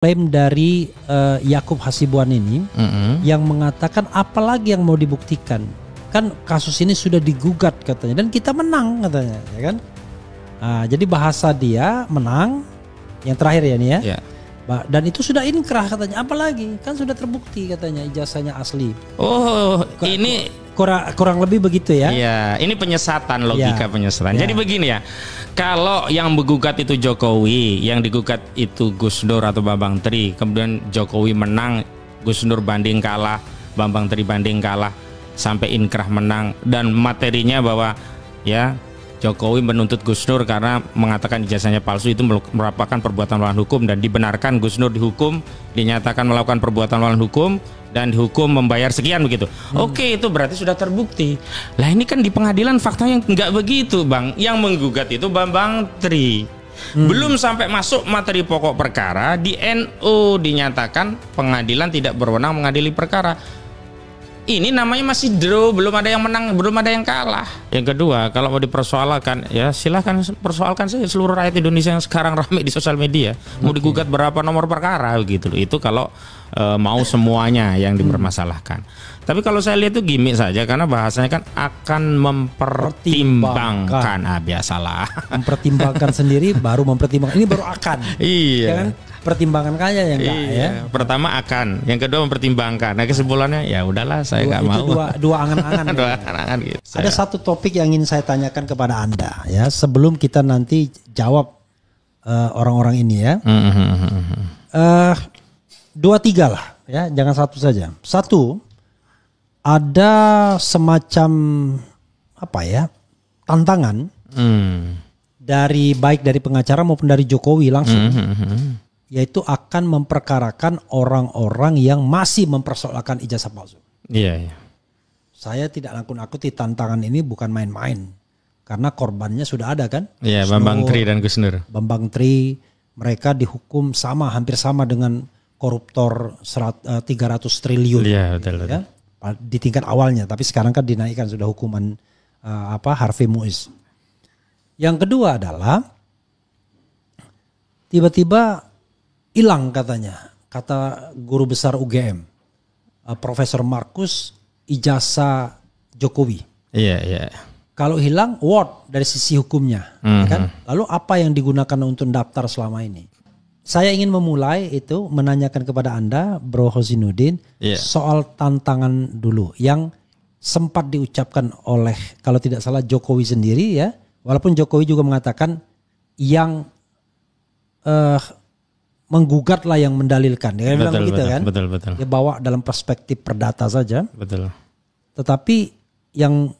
klaim dari Yakub Hasibuan ini yang mengatakan apalagi yang mau dibuktikan, kan kasus ini sudah digugat katanya dan kita menang katanya, ya kan? Jadi bahasa dia menang yang terakhir ya nih ya. Yeah. Dan itu sudah inkrah katanya, apalagi kan sudah terbukti katanya ijazahnya asli. Oh, ini kurang lebih begitu ya. Iya, ini penyesatan, logika penyesatan. Ya. Jadi begini ya, kalau yang menggugat itu Jokowi, yang digugat itu Gus Dur atau Bambang Tri, kemudian Jokowi menang, Gus Dur banding kalah, Bambang Tri banding kalah, sampai inkrah menang, dan materinya bahwa ya Jokowi menuntut Gus Dur karena mengatakan ijazahnya palsu, itu merupakan perbuatan melawan hukum dan dibenarkan. Gus Dur dihukum, dinyatakan melakukan perbuatan melawan hukum dan dihukum membayar sekian begitu. Oke, itu berarti sudah terbukti. Lah ini kan di pengadilan faktanya nggak begitu, Bang. Yang menggugat itu Bambang Tri. Belum sampai masuk materi pokok perkara, di NU dinyatakan pengadilan tidak berwenang mengadili perkara. Ini namanya masih draw, belum ada yang menang, belum ada yang kalah. Yang kedua, kalau mau dipersoalkan, ya silahkan persoalkan saja seluruh rakyat Indonesia yang sekarang ramai di sosial media. Mau digugat berapa nomor perkara gitu. Itu kalau mau semuanya yang dipermasalahkan. Tapi kalau saya lihat itu gimmick saja, karena bahasanya kan akan mempertimbangkan. Biasalah. Mempertimbangkan sendiri baru mempertimbangkan. Ini baru akan. Iya. Ya kan? Pertimbangan kaya yang enggak ya. Pertama akan, yang kedua mempertimbangkan. Nah kesimpulannya ya udahlah, saya nggak mau. Dua angan-angan. Dua angan-angan gitu. Ada satu topik yang ingin saya tanyakan kepada Anda ya, sebelum kita nanti jawab orang-orang ini ya. Dua tiga lah ya, jangan satu saja. Satu, ada semacam apa ya, tantangan dari baik dari pengacara maupun dari Jokowi langsung. Yaitu akan memperkarakan orang-orang yang masih mempersoalkan ijazah palsu. Iya. Saya tidak nakut-nakuti, tantangan ini bukan main-main. Karena korbannya sudah ada kan? Iya, Bambang Tri dan Gus Dur. Bambang Tri, mereka dihukum hampir sama dengan koruptor 300 triliun. Iya, betul. Ya? Di tingkat awalnya, tapi sekarang kan dinaikkan sudah hukuman Harvey Muiz. Yang kedua adalah tiba-tiba hilang katanya, kata guru besar UGM, Profesor Markus, ijazah Jokowi. Iya. Kalau hilang, what dari sisi hukumnya, kan? Lalu apa yang digunakan untuk daftar selama ini? Saya ingin memulai itu menanyakan kepada Anda, Bro Hosinuddin, soal tantangan dulu yang sempat diucapkan oleh, kalau tidak salah Jokowi sendiri ya, walaupun Jokowi juga mengatakan yang menggugat lah yang mendalilkan. Dia bilang begitu kan. Betul. Dia bawa dalam perspektif perdata saja. Betul. Tetapi yang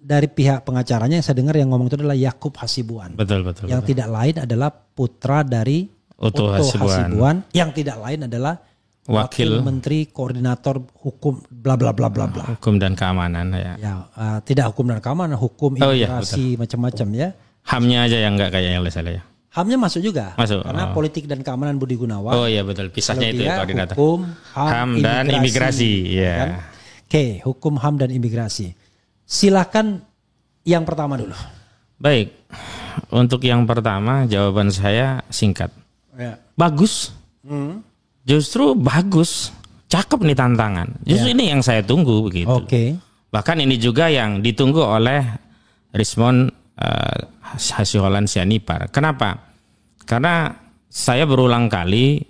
dari pihak pengacaranya yang saya dengar yang ngomong itu adalah Yakub Hasibuan. Betul. Yang tidak lain adalah putra dari Otto Hasibuan. Yang tidak lain adalah Wakil Menteri Koordinator Hukum bla bla bla bla bla. Hukum dan keamanan ya. Tidak hukum dan keamanan, hukum imigrasi macam-macam ya. HAM-nya aja yang enggak kayak yang saya. HAM-nya masuk juga. Karena politik dan keamanan Budi Gunawan. Oh iya betul. Pisahnya itu koordinator. Hukum, HAM dan imigrasi. Iya. Kan? Oke, hukum, HAM dan imigrasi. Silakan yang pertama dulu. Baik. Untuk yang pertama jawaban saya singkat. Ya. Bagus. Justru bagus. Cakep nih tantangan. Justru ini yang saya tunggu begitu. Oke. Bahkan ini juga yang ditunggu oleh Rismond Hasiholan Sianipar. Kenapa? Karena saya berulang kali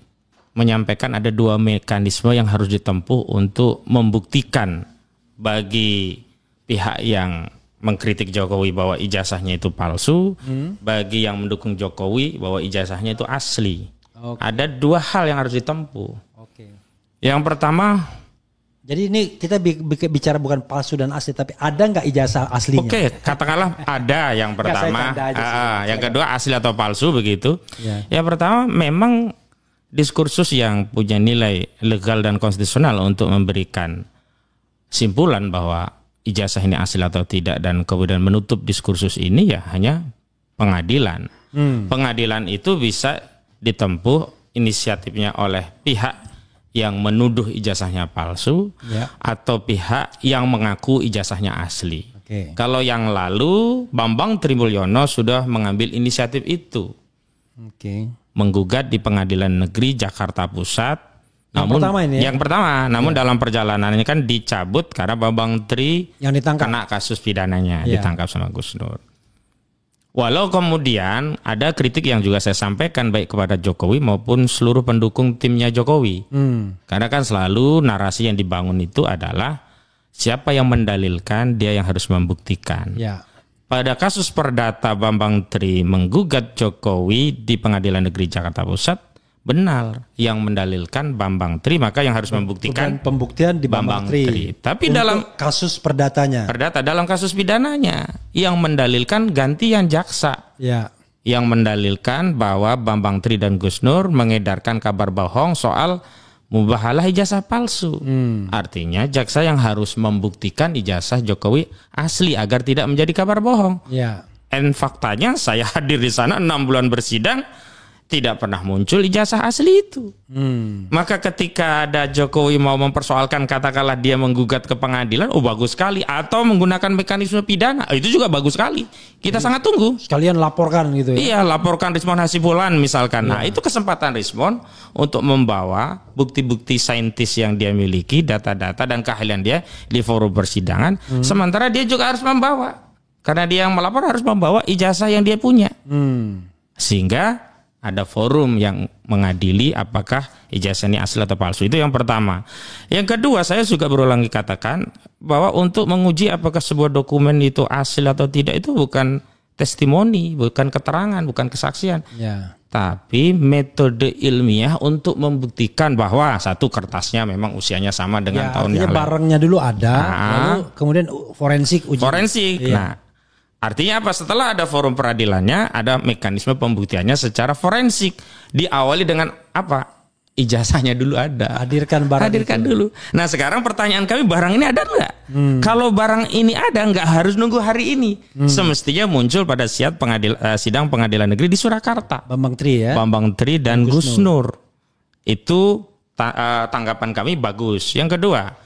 menyampaikan ada dua mekanisme yang harus ditempuh untuk membuktikan bagi pihak yang mengkritik Jokowi bahwa ijazahnya itu palsu, bagi yang mendukung Jokowi bahwa ijazahnya itu asli. Ada dua hal yang harus ditempuh. Yang pertama, jadi ini kita bicara bukan palsu dan asli, tapi ada nggak ijazah aslinya? Oke, katakanlah ada yang pertama, yang kedua asli atau palsu begitu. Yang pertama memang diskursus yang punya nilai legal dan konstitusional untuk memberikan simpulan bahwa ijazah ini asli atau tidak dan kemudian menutup diskursus ini ya hanya pengadilan. Pengadilan itu bisa ditempuh inisiatifnya oleh pihak yang menuduh ijazahnya palsu atau pihak yang mengaku ijazahnya asli. Kalau yang lalu Bambang Trimulyono sudah mengambil inisiatif itu. menggugat di Pengadilan Negeri Jakarta Pusat. Yang pertama, namun dalam perjalanannya kan dicabut karena Bambang Tri yang ditangkap, kena kasus pidananya, ditangkap sama Gus Nur. Walau kemudian ada kritik yang juga saya sampaikan baik kepada Jokowi maupun seluruh pendukung timnya Jokowi. Karena kan selalu narasi yang dibangun itu adalah siapa yang mendalilkan, dia yang harus membuktikan. Pada kasus perdata Bambang Tri menggugat Jokowi di Pengadilan Negeri Jakarta Pusat, benar yang mendalilkan Bambang Tri, maka yang harus membuktikan bukan pembuktian di Bambang Tri. Tapi untuk dalam kasus perdatanya, dalam kasus pidananya yang mendalilkan gantian jaksa. Yang mendalilkan bahwa Bambang Tri dan Gus Nur mengedarkan kabar bohong soal mubahalah ijazah palsu. Artinya jaksa yang harus membuktikan ijazah Jokowi asli agar tidak menjadi kabar bohong. Dan faktanya saya hadir di sana 6 bulan bersidang, tidak pernah muncul ijazah asli itu. Maka ketika ada Jokowi mau mempersoalkan, katakanlah dia menggugat ke pengadilan, bagus sekali. Atau menggunakan mekanisme pidana, itu juga bagus sekali. Kita sangat tunggu. Sekalian laporkan gitu ya. Iya, laporkan Rizwan Hasibulan misalkan. Nah, itu kesempatan Rizwan untuk membawa bukti-bukti saintis yang dia miliki, data-data dan keahlian dia di forum persidangan. Sementara dia juga harus membawa, karena dia yang melapor harus membawa ijazah yang dia punya. Sehingga ada forum yang mengadili apakah ijazah ini asli atau palsu. Itu yang pertama. Yang kedua, saya juga berulang katakan bahwa untuk menguji apakah sebuah dokumen itu asli atau tidak itu bukan testimoni, bukan keterangan, bukan kesaksian. Tapi metode ilmiah untuk membuktikan bahwa satu, kertasnya memang usianya sama dengan tahun yang lalu. Barangnya dulu ada, lalu kemudian forensik uji. Nah, artinya apa? Setelah ada forum peradilannya, ada mekanisme pembuktiannya secara forensik. Diawali dengan apa? Ijazahnya dulu ada. Hadirkan barang. Hadirkan dulu. Nah, sekarang pertanyaan kami, barang ini ada nggak? Kalau barang ini ada, nggak harus nunggu hari ini. Semestinya muncul pada sidang pengadilan negeri di Surakarta. Bambang Tri ya. Bambang Tri dan Gus Nur. Itu tanggapan kami bagus. Yang kedua,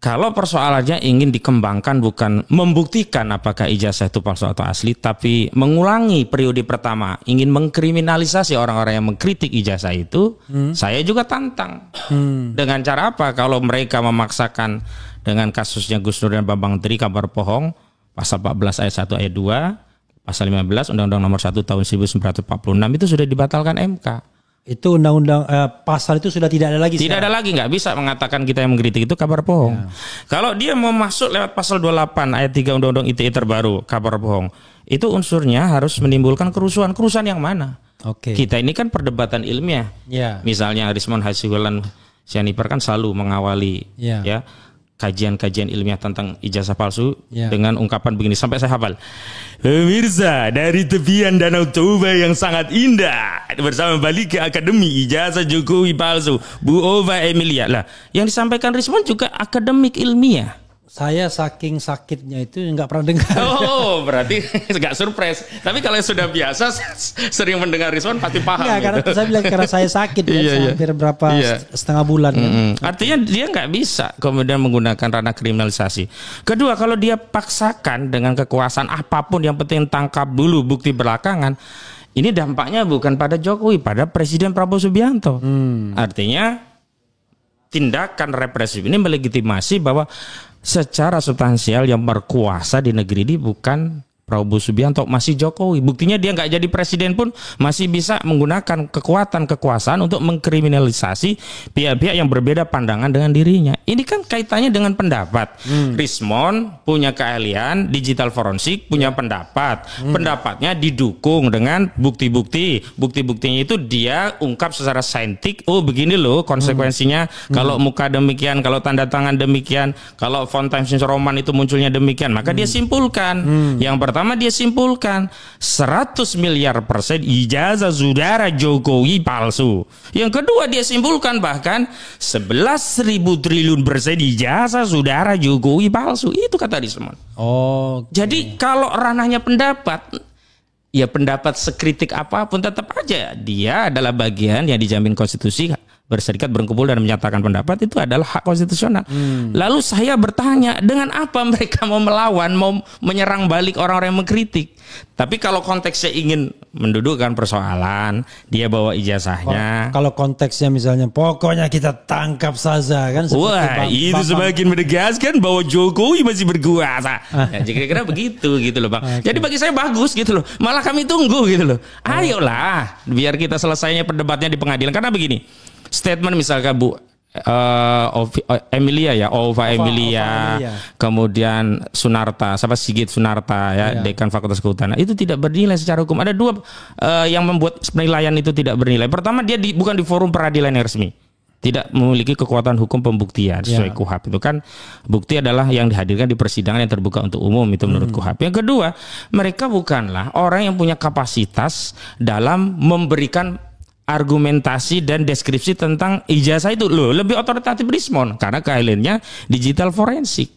kalau persoalannya ingin dikembangkan bukan membuktikan apakah ijazah itu palsu atau asli, tapi mengulangi periode pertama, ingin mengkriminalisasi orang-orang yang mengkritik ijazah itu, saya juga tantang. Dengan cara apa? Kalau mereka memaksakan dengan kasusnya Gus Nur dan Bambang Tri kabar bohong, pasal 14 ayat 1 ayat 2, pasal 15 Undang-Undang Nomor 1 Tahun 1946 itu sudah dibatalkan MK. Itu undang-undang pasal itu sudah tidak ada lagi. Tidak ada lagi, nggak bisa mengatakan kita yang mengkritik itu kabar bohong. Kalau dia mau masuk lewat pasal 28 ayat 3 Undang-Undang ITE terbaru, kabar bohong, itu unsurnya harus menimbulkan kerusuhan. Kerusuhan yang mana? Kita ini kan perdebatan ilmiah. Misalnya Rizwan Hasibulan Syaniper kan selalu mengawali ya kajian-kajian ilmiah tentang ijazah palsu dengan ungkapan begini, sampai saya hafal. Pemirsa, dari tepian Danau Toba yang sangat indah bersama balik ke Akademi Ijazah Jokowi Palsu, Bu Ova Emilia. Lah, yang disampaikan Rizwan juga akademik ilmiah. Saya saking sakitnya itu nggak pernah dengar. Oh, berarti nggak surprise. Tapi kalau sudah biasa sering mendengar Rizwan pasti paham. Ya, karena saya bilang karena saya sakit hampir berapa setengah bulan. Artinya dia nggak bisa kemudian menggunakan ranah kriminalisasi. Kedua, kalau dia paksakan dengan kekuasaan apapun, yang penting tangkap dulu bukti belakangan, ini dampaknya bukan pada Jokowi, pada Presiden Prabowo Subianto. Artinya tindakan represif ini melegitimasi bahwa secara substansial yang berkuasa di negeri ini bukan Prabowo Subianto, masih Jokowi. Buktinya dia nggak jadi presiden pun masih bisa menggunakan kekuasaan untuk mengkriminalisasi pihak-pihak yang berbeda pandangan dengan dirinya. Ini kan kaitannya dengan pendapat. Rizwan punya keahlian digital forensik, punya pendapat. Pendapatnya didukung dengan bukti-bukti. Bukti-buktinya itu dia ungkap secara saintik. Oh, begini loh konsekuensinya. Kalau muka demikian, kalau tanda tangan demikian, kalau font Times New Roman itu munculnya demikian, maka dia simpulkan. Yang pertama dia simpulkan 100 miliar % ijazah saudara Jokowi palsu. Yang kedua dia simpulkan bahkan 11.000 triliun % ijazah saudara Jokowi palsu. Itu kata Rizwan. Jadi kalau ranahnya pendapat, ya pendapat sekritik apapun tetap aja dia adalah bagian yang dijamin konstitusi berserikat, berkumpul dan menyatakan pendapat itu adalah hak konstitusional. Lalu saya bertanya, dengan apa mereka mau melawan, mau menyerang balik orang-orang yang mengkritik? Tapi kalau konteksnya ingin mendudukkan persoalan, dia bawa ijazahnya. Kalau konteksnya misalnya pokoknya kita tangkap saja kan. Wah, itu semakin menegaskan bahwa Jokowi masih berkuasa. Ya, kira-kira begitu gitu loh Bang. Jadi bagi saya bagus gitu loh. Malah kami tunggu gitu loh. Ayolah, biar kita selesainya perdebatnya di pengadilan. Karena begini, statement misalkan Bu Emilia ya, Ova Emilia, kemudian Sunarta, Sigit Sunarta ya, Dekan Fakultas Kehutanan, itu tidak bernilai secara hukum. Ada dua yang membuat penilaian itu tidak bernilai. Pertama, dia bukan di forum peradilan yang resmi, tidak memiliki kekuatan hukum pembuktian sesuai KUHAP. Itu kan bukti adalah yang dihadirkan di persidangan yang terbuka untuk umum, itu menurut KUHAP. Yang kedua, mereka bukanlah orang yang punya kapasitas dalam memberikan argumentasi dan deskripsi tentang ijazah itu. Loh, lebih otoritatif Rismon karena keahliannya digital forensik.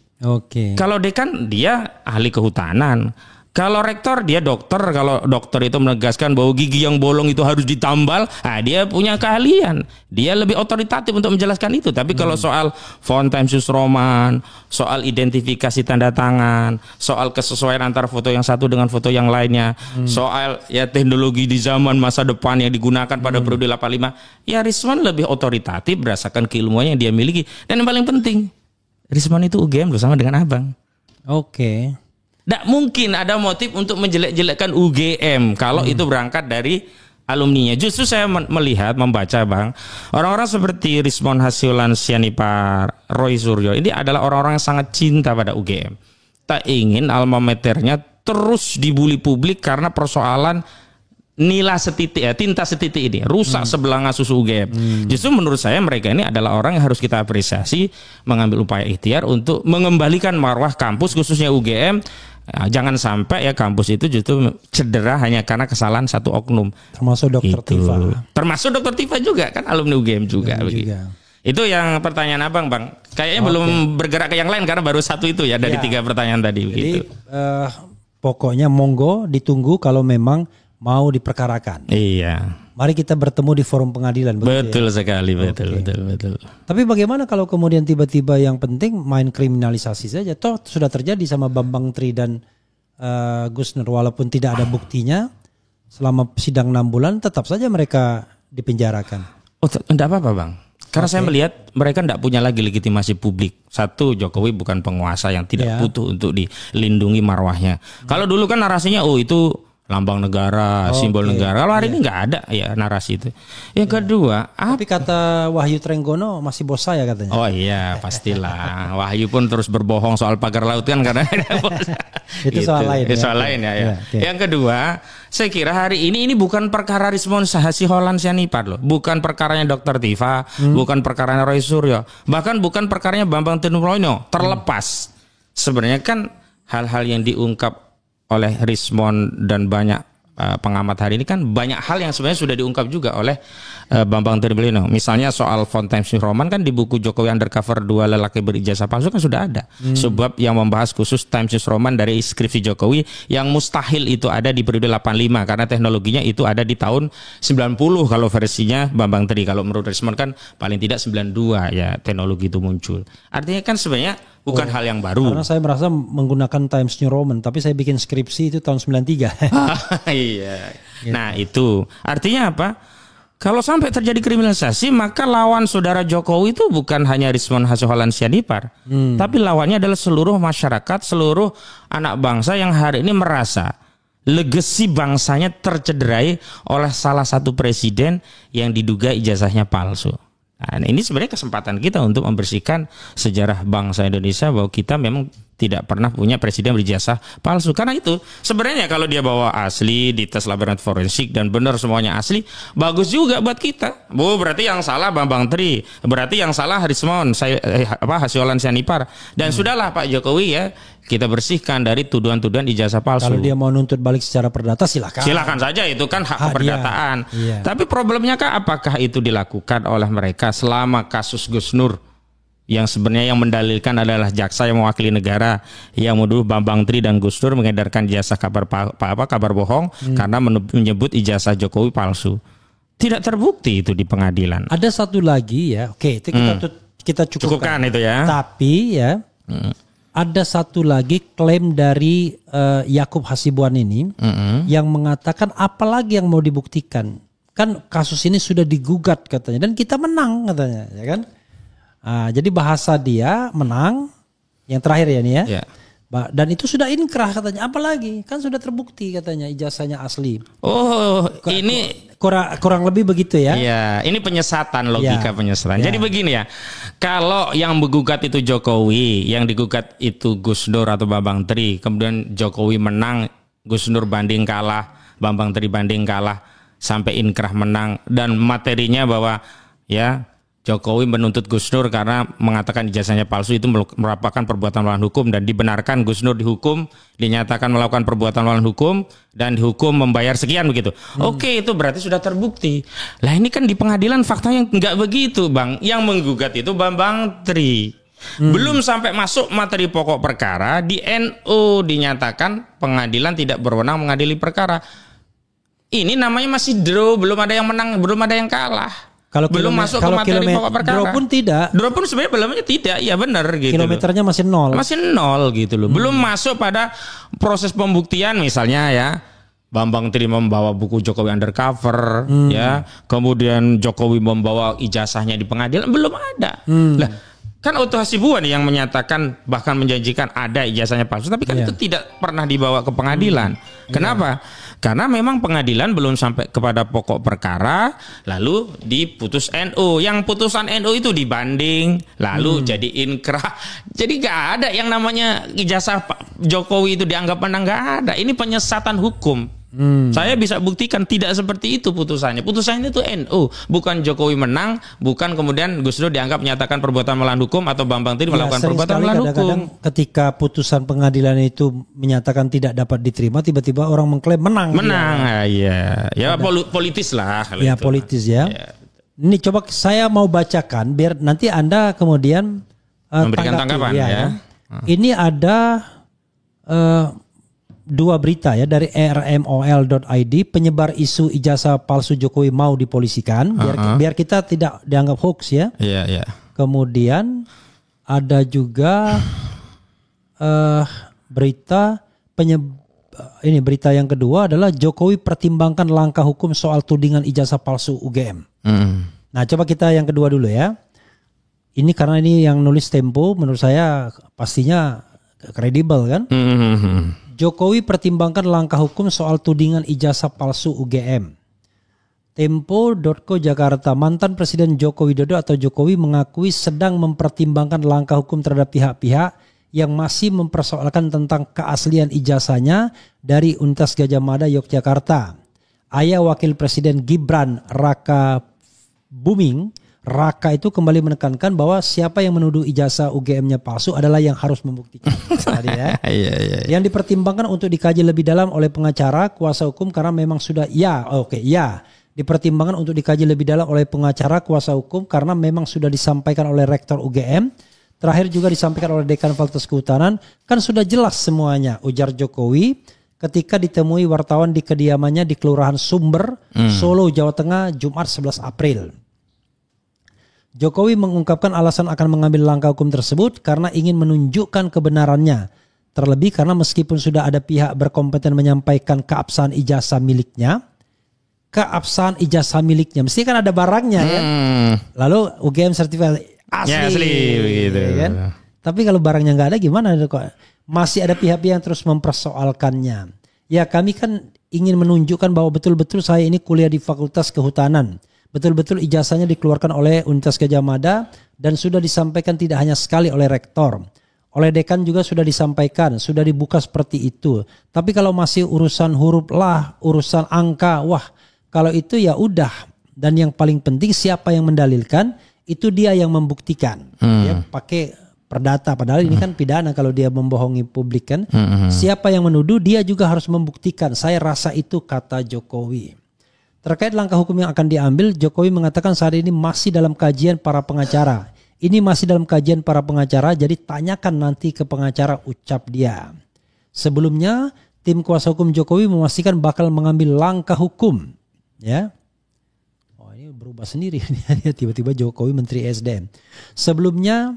Kalau dekan dia ahli kehutanan. Kalau rektor dia dokter. Kalau dokter itu menegaskan bahwa gigi yang bolong itu harus ditambal, dia punya keahlian. Dia lebih otoritatif untuk menjelaskan itu. Tapi kalau soal font Times New Roman, soal identifikasi tanda tangan, soal kesesuaian antara foto yang satu dengan foto yang lainnya, soal ya teknologi di zaman masa depan yang digunakan pada periode 85, ya Rismon lebih otoritatif berdasarkan keilmuannya yang dia miliki. Dan yang paling penting, Rismon itu UGM bersama dengan Abang. Tidak mungkin ada motif untuk menjelek-jelekkan UGM kalau itu berangkat dari alumninya. Justru saya melihat, membaca Bang, orang-orang seperti Rismon Hasiolan Sianipar, Roy Suryo, ini adalah orang-orang yang sangat cinta pada UGM. Tak ingin alma maternya terus dibully publik karena persoalan nila setitik ya, tinta setitik ini rusak sebelanga susu UGM. Justru menurut saya mereka ini adalah orang yang harus kita apresiasi, mengambil upaya ikhtiar untuk mengembalikan marwah kampus khususnya UGM. Jangan sampai ya kampus itu justru cedera hanya karena kesalahan satu oknum. Termasuk Dr. Tifa. Termasuk Dr. Tifa juga kan alumni UGM juga. Itu yang pertanyaan Abang, Bang. Kayaknya belum bergerak ke yang lain karena baru satu itu ya dari 3 pertanyaan tadi. Jadi pokoknya monggo ditunggu kalau memang mau diperkarakan. Iya. Mari kita bertemu di forum pengadilan. Betul sekali, betul. Tapi bagaimana kalau kemudian tiba-tiba yang penting main kriminalisasi saja? Toh sudah terjadi sama Bambang Tri dan Gus Nur, walaupun tidak ada buktinya, selama sidang 6 bulan tetap saja mereka dipenjarakan. Enggak apa-apa Bang. Karena saya melihat mereka tidak punya lagi legitimasi publik. Satu, Jokowi bukan penguasa yang tidak butuh untuk dilindungi marwahnya. Kalau dulu kan narasinya, itu lambang negara, simbol negara. Kalau hari ini nggak ada ya narasi itu. Yang kedua, tapi kata Wahyu Trenggono masih bos saya katanya. Oh iya, pastilah. Wahyu pun terus berbohong soal pagar laut kan karena ada bos. Itu soal lain. Soal lain ya. Yang kedua, saya kira hari ini bukan perkara Rismon Hasiolan Sianipar loh, bukan perkaranya Dr. Tifa, bukan perkaranya Roy Suryo, bahkan bukan perkaranya Bambang Tinurlono. Terlepas sebenarnya kan hal-hal yang diungkap oleh Rismon dan banyak pengamat hari ini kan banyak hal yang sebenarnya sudah diungkap juga oleh Bambang Trimbulino. Misalnya soal font Times New Roman kan di buku Jokowi Undercover 2 lelaki berijazah palsu kan sudah ada sebab yang membahas khusus Times New Roman dari skripsi Jokowi yang mustahil itu ada di periode 85 karena teknologinya itu ada di tahun 90 kalau versinya Bambang Tri. Kalau menurut Rismon kan paling tidak 92 ya teknologi itu muncul. Artinya kan sebenarnya bukan hal yang baru. Karena saya merasa menggunakan Times New Roman, tapi saya bikin skripsi itu tahun 93. Iya. Nah itu artinya apa? Kalau sampai terjadi kriminalisasi, maka lawan saudara Jokowi itu bukan hanya Rismon Hasiolan Sianipar, tapi lawannya adalah seluruh masyarakat, seluruh anak bangsa yang hari ini merasa legasi bangsanya tercederai oleh salah satu presiden yang diduga ijazahnya palsu. Nah, ini sebenarnya kesempatan kita untuk membersihkan sejarah bangsa Indonesia bahwa kita memang tidak pernah punya presiden berijazah palsu. Karena itu sebenarnya kalau dia bawa asli di tes laboratorium forensik dan benar semuanya asli, bagus juga buat kita. Berarti yang salah Bambang Tri, berarti yang salah Rismon Hasiolan Sianipar. Dan sudahlah Pak Jokowi ya, kita bersihkan dari tuduhan-tuduhan ijazah palsu. Kalau dia mau nuntut balik secara perdata silakan. Silakan saja, itu kan hak keperdataan. Tapi problemnya kan apakah itu dilakukan oleh mereka selama kasus Gus Nur yang sebenarnya yang mendalilkan adalah jaksa yang mewakili negara yang menuduh Bambang Tri dan Gus Nur mengedarkan ijazah kabar bohong karena menyebut ijazah Jokowi palsu. tidak terbukti itu di pengadilan. Ada satu lagi ya, oke itu kita cukupkan itu ya. Tapi ya ada satu lagi klaim dari Yakub Hasibuan ini yang mengatakan apalagi yang mau dibuktikan. Kan kasus ini sudah digugat katanya dan kita menang katanya, ya kan? Jadi bahasa dia menang yang terakhir ya nih ya. Yeah. Dan itu sudah inkrah katanya, apalagi kan sudah terbukti katanya ijazahnya asli. Oh, ini kurang lebih begitu ya? Iya, ini penyesatan, logika penyesatan. Jadi begini ya, kalau yang menggugat itu Jokowi, yang digugat itu Gus Dur atau Bambang Tri, kemudian Jokowi menang, Gus Dur banding kalah, Bambang Tri banding kalah, sampai inkrah menang, dan materinya bahwa ya Jokowi menuntut Gus Dur karena mengatakan ijazahnya palsu, itu merupakan perbuatan melawan hukum dan dibenarkan Gus Dur dihukum, dinyatakan melakukan perbuatan melawan hukum dan dihukum membayar sekian begitu. Oke, itu berarti sudah terbukti. Lah ini kan di pengadilan faktanya nggak begitu, Bang. Yang menggugat itu Bambang Tri. Belum sampai masuk materi pokok perkara, di NU dinyatakan pengadilan tidak berwenang mengadili perkara. Ini namanya masih draw, belum ada yang menang, belum ada yang kalah. Kalau belum masuk ke materi pokok perkara. Draw pun tidak. Draw pun sebenarnya belumnya tidak, ya benar gitu. Kilometernya masih nol. Masih nol gitu loh. Belum masuk pada proses pembuktian misalnya ya. Bambang Tri membawa buku Jokowi Undercover ya. Kemudian Jokowi membawa ijazahnya di pengadilan, belum ada. Lah, kan Otto Hasibuan yang menyatakan bahkan menjanjikan ada ijazahnya palsu, tapi kan itu tidak pernah dibawa ke pengadilan. Kenapa? Karena memang pengadilan belum sampai kepada pokok perkara, lalu diputus NU. Yang putusan NU itu dibanding, lalu jadi inkrah. Jadi gak ada yang namanya ijazah Jokowi itu dianggap menang, gak ada. Ini penyesatan hukum. Saya bisa buktikan tidak seperti itu putusannya. Putusannya itu NU, bukan Jokowi menang, bukan kemudian Gus Dur dianggap menyatakan perbuatan melawan hukum atau Bambang Tri melakukan perbuatan melawan hukum. Ketika putusan pengadilan itu menyatakan tidak dapat diterima, tiba-tiba orang mengklaim menang. Ya politis lah. Ya politis ya. Ini coba saya mau bacakan biar nanti Anda kemudian memberikan tanggapan ya. Ini ada dua berita ya dari rmol.id, penyebar isu ijazah palsu Jokowi mau dipolisikan, biar kita tidak dianggap hoax ya. Kemudian ada juga berita berita yang kedua adalah Jokowi pertimbangkan langkah hukum soal tudingan ijazah palsu UGM. Nah, coba kita yang kedua dulu ya. Ini karena ini yang nulis Tempo, menurut saya pastinya kredibel kan. Jokowi pertimbangkan langkah hukum soal tudingan ijazah palsu UGM. Tempo.co Jakarta, mantan Presiden Joko Widodo atau Jokowi mengakui sedang mempertimbangkan langkah hukum terhadap pihak-pihak yang masih mempersoalkan tentang keaslian ijazahnya dari Universitas Gadjah Mada Yogyakarta. Ayah Wakil Presiden Gibran Raka Buming, Raka itu kembali menekankan bahwa siapa yang menuduh ijazah UGM-nya palsu adalah yang harus membuktikan. Tadi ya. Yang dipertimbangkan untuk dikaji lebih dalam oleh pengacara kuasa hukum karena memang sudah dipertimbangkan untuk dikaji lebih dalam oleh pengacara kuasa hukum karena memang sudah disampaikan oleh Rektor UGM. Terakhir juga disampaikan oleh Dekan Fakultas Kehutanan. Kan sudah jelas semuanya, ujar Jokowi ketika ditemui wartawan di kediamannya di Kelurahan Sumber, Solo, Jawa Tengah, Jumat 11 April. Jokowi mengungkapkan alasan akan mengambil langkah hukum tersebut karena ingin menunjukkan kebenarannya. Terlebih karena meskipun sudah ada pihak berkompeten menyampaikan keabsahan ijazah miliknya, mesti kan ada barangnya ya. Lalu UGM sertifikat asli begitu. Ya kan? Tapi kalau barangnya nggak ada gimana kok? Masih ada pihak-pihak yang terus mempersoalkannya. Ya kami kan ingin menunjukkan bahwa betul-betul saya ini kuliah di Fakultas Kehutanan. Betul-betul ijazahnya dikeluarkan oleh Universitas Gadjah Mada dan sudah disampaikan tidak hanya sekali oleh rektor. Oleh dekan juga sudah disampaikan, sudah dibuka seperti itu. Tapi kalau masih urusan huruf lah, urusan angka, wah kalau itu ya udah. Dan yang paling penting siapa yang mendalilkan, itu dia yang membuktikan. Ya, pakai perdata, padahal ini kan pidana kalau dia membohongi publik kan. Siapa yang menuduh, dia juga harus membuktikan. Saya rasa itu, kata Jokowi. Terkait langkah hukum yang akan diambil, Jokowi mengatakan saat ini masih dalam kajian para pengacara. Ini masih dalam kajian para pengacara, jadi tanyakan nanti ke pengacara, ucap dia. Sebelumnya, tim kuasa hukum Jokowi memastikan bakal mengambil langkah hukum. Ya. berubah sendiri. Tiba-tiba Jokowi Menteri SDM. Sebelumnya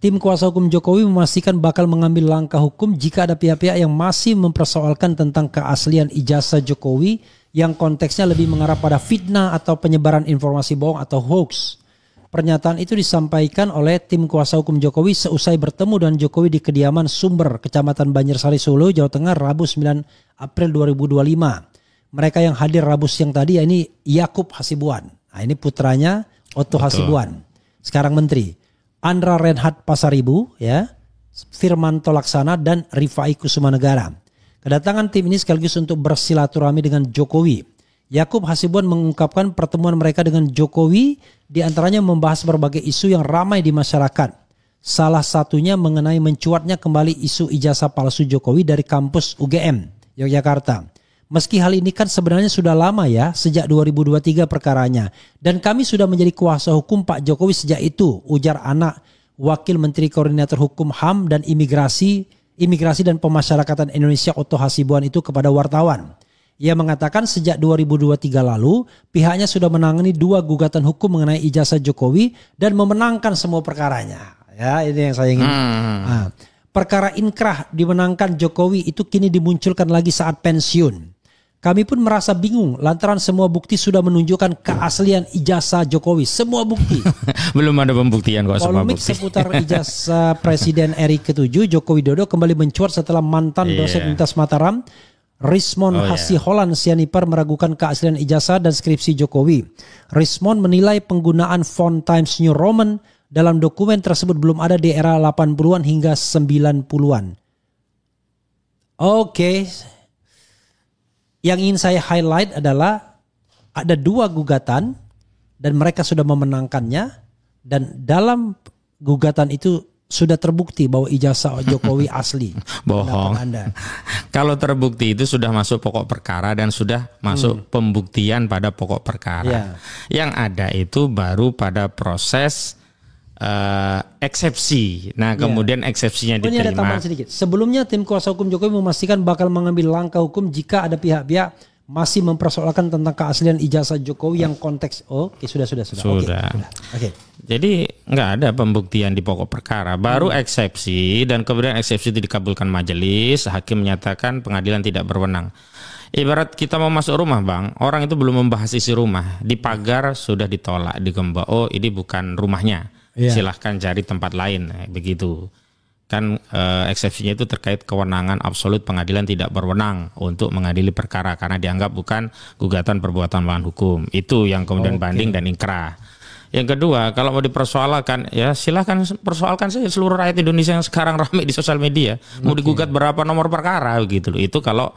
tim kuasa hukum Jokowi memastikan bakal mengambil langkah hukum jika ada pihak-pihak yang masih mempersoalkan tentang keaslian ijazah Jokowi yang konteksnya lebih mengarah pada fitnah atau penyebaran informasi bohong atau hoax. Pernyataan itu disampaikan oleh tim kuasa hukum Jokowi seusai bertemu dengan Jokowi di kediaman Sumber, Kecamatan Banjarsari, Solo, Jawa Tengah, Rabu 9 April 2025. Mereka yang hadir Rabu siang tadi ini Yakub Hasibuan. Nah, ini putranya Otto Hasibuan, sekarang menteri. Andra Reinhardt Pasaribu, ya, Firmanto Laksana dan Rifai Kusumanegara. Kedatangan tim ini sekaligus untuk bersilaturahmi dengan Jokowi. Yakub Hasibuan mengungkapkan pertemuan mereka dengan Jokowi diantaranya membahas berbagai isu yang ramai di masyarakat. Salah satunya mengenai mencuatnya kembali isu ijazah palsu Jokowi dari kampus UGM Yogyakarta. Meski hal ini kan sebenarnya sudah lama ya, sejak 2023 perkaranya. Dan kami sudah menjadi kuasa hukum Pak Jokowi sejak itu, ujar anak Wakil Menteri Koordinator Hukum HAM dan Imigrasi dan Pemasyarakatan Indonesia Otto Hasibuan itu kepada wartawan. Ia mengatakan sejak 2023 lalu pihaknya sudah menangani 2 gugatan hukum mengenai ijazah Jokowi dan memenangkan semua perkaranya. Ya, ini yang saya ingin. Perkara inkrah dimenangkan Jokowi itu kini dimunculkan lagi saat pensiun. Kami pun merasa bingung lantaran semua bukti sudah menunjukkan keaslian ijazah Jokowi. Semua bukti. Belum ada pembuktian kok semua bukti. Polemik seputar ijazah Presiden RI ke-7 Joko Widodo kembali mencuat setelah mantan dosen Universitas Mataram Rismond Hasiholan Sianipar meragukan keaslian ijazah dan skripsi Jokowi. Rismond menilai penggunaan font Times New Roman dalam dokumen tersebut belum ada di era 80-an hingga 90-an. Oke. Yang ingin saya highlight adalah ada 2 gugatan dan mereka sudah memenangkannya, dan dalam gugatan itu sudah terbukti bahwa ijazah Jokowi asli. Bohong. Kalau terbukti itu sudah masuk pokok perkara dan sudah masuk pembuktian pada pokok perkara. Yang ada itu baru pada proses eksepsi. Nah, kemudian eksepsinya diterima. Ini ada tambahan sedikit. Sebelumnya tim kuasa hukum Jokowi memastikan bakal mengambil langkah hukum jika ada pihak-pihak masih mempersoalkan tentang keaslian ijazah Jokowi yang konteks. Sudah. Oke. Jadi nggak ada pembuktian di pokok perkara, baru eksepsi, dan kemudian eksepsi itu dikabulkan majelis, hakim menyatakan pengadilan tidak berwenang. Ibarat kita mau masuk rumah, Bang, orang itu belum membahas isi rumah, di pagar sudah ditolak, digembok, ini bukan rumahnya. Silahkan cari tempat lain, begitu kan. Eksepsinya itu terkait kewenangan absolut, pengadilan tidak berwenang untuk mengadili perkara karena dianggap bukan gugatan perbuatan melawan hukum. Itu yang kemudian banding dan ingkrah. Yang kedua, kalau mau dipersoalkan, ya silahkan persoalkan saja seluruh rakyat Indonesia yang sekarang ramai di sosial media. Mau digugat berapa nomor perkara gitu loh. Itu kalau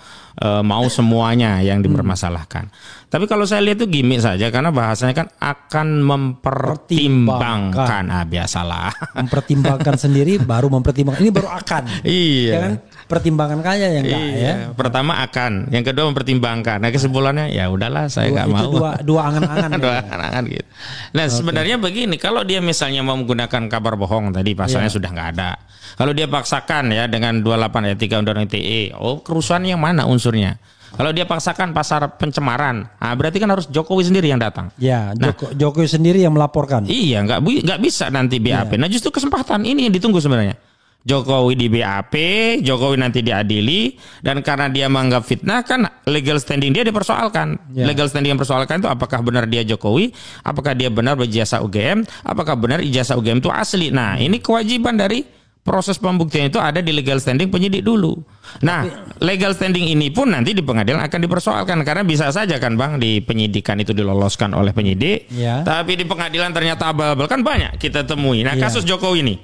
mau semuanya yang dipermasalahkan. Tapi kalau saya lihat itu gimmick saja, karena bahasanya kan akan mempertimbangkan. Biasalah. Mempertimbangkan sendiri baru mempertimbangkan. Ini baru akan. Iya. Jangan pertimbangan kaya yang enggak ya. Pertama akan, yang kedua mempertimbangkan. Nah, kesimpulannya ya udahlah, saya enggak mau. Dua angan-angan. Dua angan-angan gitu. Nah, sebenarnya begini, kalau dia misalnya mau menggunakan kabar bohong tadi pasalnya sudah nggak ada. Kalau dia paksakan ya dengan 28 ayat 3 Undang-Undang ITE, kerusuhan yang mana unsurnya? Kalau dia paksakan pasar pencemaran, berarti kan harus Jokowi sendiri yang datang. Ya, Jokowi sendiri yang melaporkan. Iya, nggak bisa nanti BAP. Nah, justru kesempatan ini yang ditunggu sebenarnya. Jokowi di BAP, Jokowi nanti diadili, dan karena dia menganggap fitnah kan legal standing dia dipersoalkan. Legal standing yang persoalkan itu apakah benar dia Jokowi, apakah dia benar berjasa UGM, apakah benar ijazah UGM itu asli. Nah, ini kewajiban dari proses pembuktian itu ada di legal standing penyidik dulu. Nah, legal standing ini pun nanti di pengadilan akan dipersoalkan, karena bisa saja kan Bang, di penyidikan itu diloloskan oleh penyidik, tapi di pengadilan ternyata abal-abal, kan banyak kita temui. Nah, kasus Jokowi ini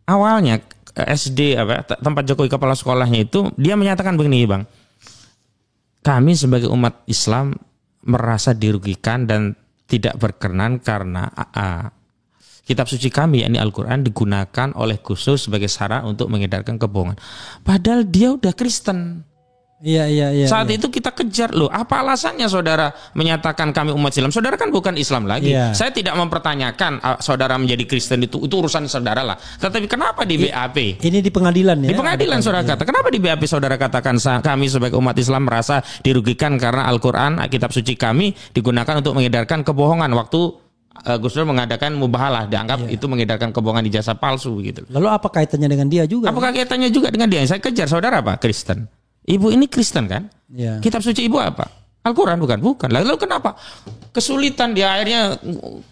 awalnya SD tempat Jokowi kepala sekolahnya itu dia menyatakan begini, Bang, kami sebagai umat Islam merasa dirugikan dan tidak berkenan karena kitab suci kami, yakni Al-Quran, digunakan oleh Gus Dur sebagai sarana untuk mengedarkan kebohongan. Padahal dia udah Kristen. Iya. Saat itu kita kejar loh. Apa alasannya saudara menyatakan kami umat Islam? Saudara kan bukan Islam lagi. Iya. Saya tidak mempertanyakan saudara menjadi Kristen itu urusan saudara lah. Tetapi kenapa di BAP? Ini di pengadilan ya. Di pengadilan saudara kata. Kenapa di BAP saudara katakan kami sebagai umat Islam merasa dirugikan karena Al-Quran, kitab suci kami digunakan untuk mengedarkan kebohongan waktu Gus Dur mengadakan mubahalah, dianggap itu mengedarkan kebohongan ijazah palsu gitu. Lalu apa kaitannya dengan dia juga? Apakah kaitannya juga dengan dia? Saya kejar saudara apa? Kristen. Ibu ini Kristen kan? Ya. Kitab suci ibu apa? Al-Quran bukan. Lalu kenapa? Kesulitan dia akhirnya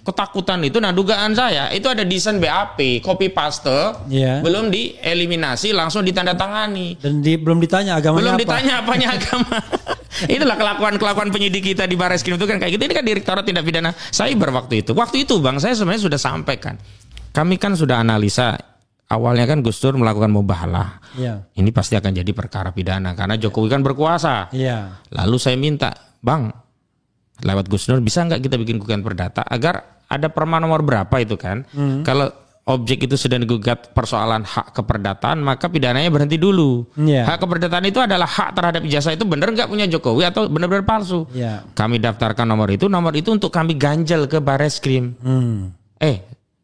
ketakutan itu. Nah dugaan saya itu ada desain BAP, copy paste, belum dieliminasi langsung ditandatangani. Dan belum ditanya agamanya belum apa. Belum ditanya apanya agama. Itulah kelakuan penyidik kita di Barreskrim itu kan kayak gitu. Ini kan Direktorat Tindak Pidana Cyber waktu itu. Waktu itu Bang saya sebenarnya sudah sampaikan. Kami kan sudah analisa. Awalnya kan Gus Dur melakukan mubahalah. Ya. Ini pasti akan jadi perkara pidana karena Jokowi kan berkuasa. Ya. Lalu saya minta, Bang, lewat Gus Dur bisa nggak kita bikin gugatan perdata agar ada perma nomor berapa itu kan? Kalau objek itu sedang digugat persoalan hak keperdataan maka pidananya berhenti dulu. Ya. Hak keperdataan itu adalah hak terhadap ijazah itu benar nggak punya Jokowi atau benar-benar palsu. Ya. Kami daftarkan nomor itu untuk kami ganjel ke Barreskrim.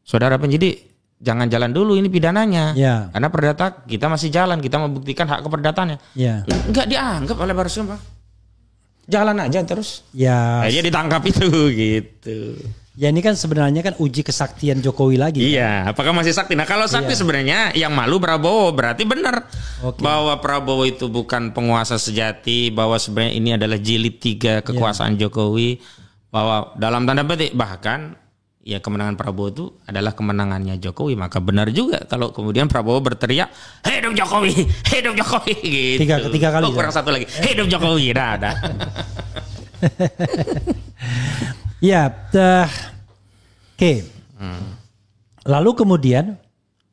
Saudara penyidik. Jangan jalan dulu ini pidananya. Ya. Karena perdata kita masih jalan, kita membuktikan hak keperdataannya. Ya. Enggak dianggap oleh Barreskrim, Pak. Jalan aja terus. Ya. Dia ditangkap itu gitu. Ya ini kan sebenarnya kan uji kesaktian Jokowi lagi. Iya, kan? Apakah masih sakti? Nah, kalau sakti sebenarnya yang malu Prabowo, berarti benar. Bahwa Prabowo itu bukan penguasa sejati, bahwa sebenarnya ini adalah jilid 3 kekuasaan Jokowi, bahwa dalam tanda petik bahkan ya kemenangan Prabowo itu adalah kemenangannya Jokowi. Maka benar juga kalau kemudian Prabowo berteriak hidup Jokowi gitu. Tiga kali. Kurang satu lagi hidup Jokowi. Dah. Ya, oke. Lalu kemudian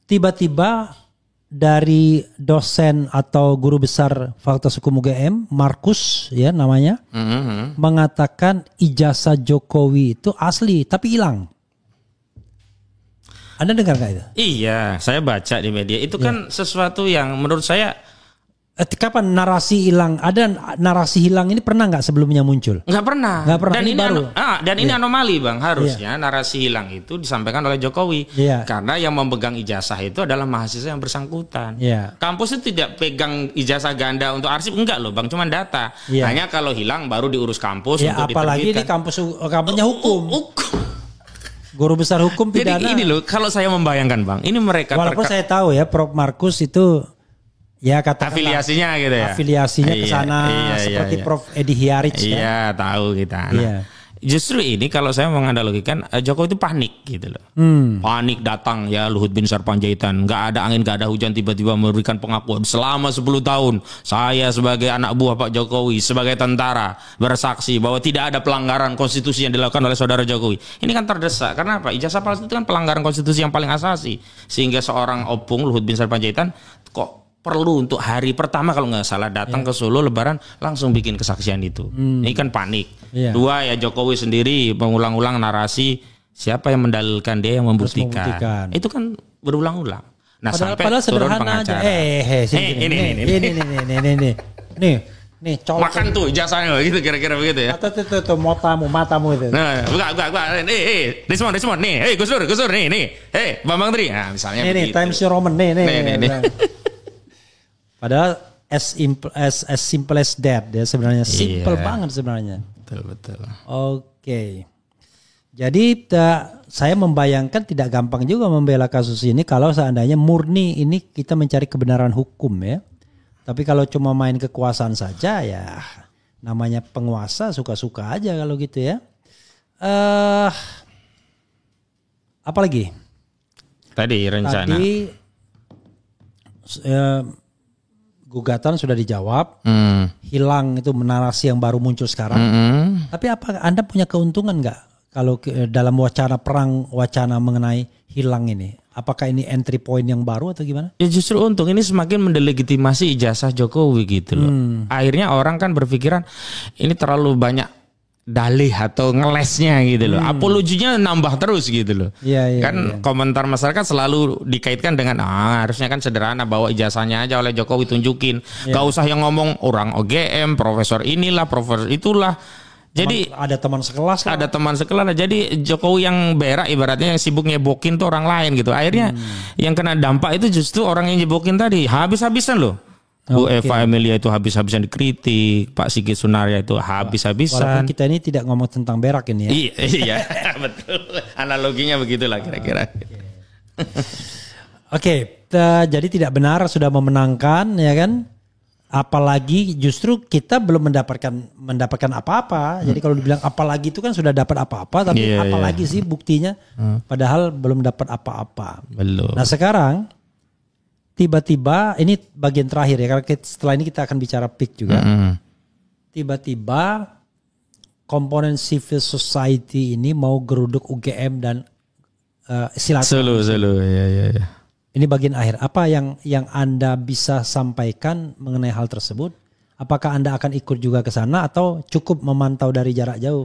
tiba-tiba dari dosen atau guru besar Fakultas Hukum UGM, Markus ya namanya, mengatakan ijazah Jokowi itu asli tapi hilang. Anda dengar nggak itu? Iya, saya baca di media. Itu kan sesuatu yang menurut saya. Kapan narasi hilang? Ada narasi hilang ini pernah nggak sebelumnya muncul? Nggak pernah. Dan ini baru. Ini anomali Bang. Harusnya narasi hilang itu disampaikan oleh Jokowi. Karena yang memegang ijazah itu adalah mahasiswa yang bersangkutan. Kampus itu tidak pegang ijazah ganda untuk arsip. Enggak loh Bang, cuma data. Hanya kalau hilang baru diurus kampus untuk diterbitkan. Apalagi ini kampusnya hukum. Guru besar hukum pidana. Jadi ini loh, kalau saya membayangkan Bang, ini mereka walaupun saya tahu ya Prof Markus itu ya katakanlah afiliasinya gitu ya. Afiliasinya ke sana seperti Prof Edi Hiarij kan. Iya, tahu kita. Nah, justru ini kalau saya menganalogikan Jokowi itu panik gitu loh. Panik datang ya Luhut bin Sarpanjaitan, nggak ada angin, nggak ada hujan, tiba-tiba memberikan pengakuan selama 10 tahun saya sebagai anak buah Pak Jokowi, sebagai tentara bersaksi bahwa tidak ada pelanggaran konstitusi yang dilakukan oleh saudara Jokowi. Ini kan terdesak. Karena apa? Ijazah palsu itu kan pelanggaran konstitusi yang paling asasi. Sehingga seorang opung Luhut bin Sarpanjaitan kok perlu untuk hari pertama kalau nggak salah datang ke Solo Lebaran langsung bikin kesaksian itu. Ini kan panik. Dua ya Jokowi sendiri mengulang-ulang narasi siapa yang mendalilkan dia yang membuktikan. Itu kan berulang-ulang. Nah padahal turun pengacara. Nih colok. Makan tuh ijazahnya gitu kira-kira begitu ya. Tuh matamu itu. Nah, enggak. Desmond nih. Gus Dur nih. Bambang Tri. Nah, misalnya nih Times New Roman nih. Padahal as simple as that ya sebenarnya simple banget sebenarnya. Betul. Oke. Jadi saya membayangkan tidak gampang juga membela kasus ini kalau seandainya murni ini kita mencari kebenaran hukum ya. Tapi kalau cuma main kekuasaan saja ya namanya penguasa suka-suka aja kalau gitu ya. Apa lagi? Tadi rencana. Gugatan sudah dijawab, hilang itu narasi yang baru muncul sekarang. Tapi apa Anda punya keuntungan nggak kalau dalam wacana mengenai hilang ini? Apakah ini entry point yang baru atau gimana? Ya justru untung, ini semakin mendelegitimasi ijazah Jokowi gitu loh. Akhirnya orang kan berpikiran ini terlalu banyak dalih atau ngelesnya gitu loh. Apologinya nambah terus gitu loh. Kan komentar masyarakat selalu dikaitkan dengan harusnya kan sederhana, bawa ijazahnya aja oleh Jokowi tunjukin. Gak usah yang ngomong orang OGM, profesor inilah, profesor itulah. Jadi ada teman sekelas lah. Ada teman sekelas. Jadi Jokowi yang berak ibaratnya yang sibuk nyebokin tuh orang lain gitu. Akhirnya yang kena dampak itu justru orang yang nyebokin tadi. Habis-habisan loh. Bu Eva Emilia itu habis-habisan dikritik, Pak Sigit Sunaria itu habis-habisan. Walaupun kita ini tidak ngomong tentang berak ini ya. Iya, betul. Analoginya begitulah kira-kira. Oke, jadi tidak benar sudah memenangkan ya kan? Apalagi justru kita belum mendapatkan apa-apa. Jadi kalau dibilang apalagi itu kan sudah dapat apa-apa, tapi apalagi sih buktinya? Padahal belum dapat apa-apa. Belum. Nah sekarang tiba-tiba ini bagian terakhir ya, karena setelah ini kita akan bicara PIK juga. Tiba-tiba komponen civil society ini mau geruduk UGM dan silaturahmi. Solo. Ya. Ini bagian akhir. Apa yang Anda bisa sampaikan mengenai hal tersebut? Apakah Anda akan ikut juga ke sana atau cukup memantau dari jarak jauh?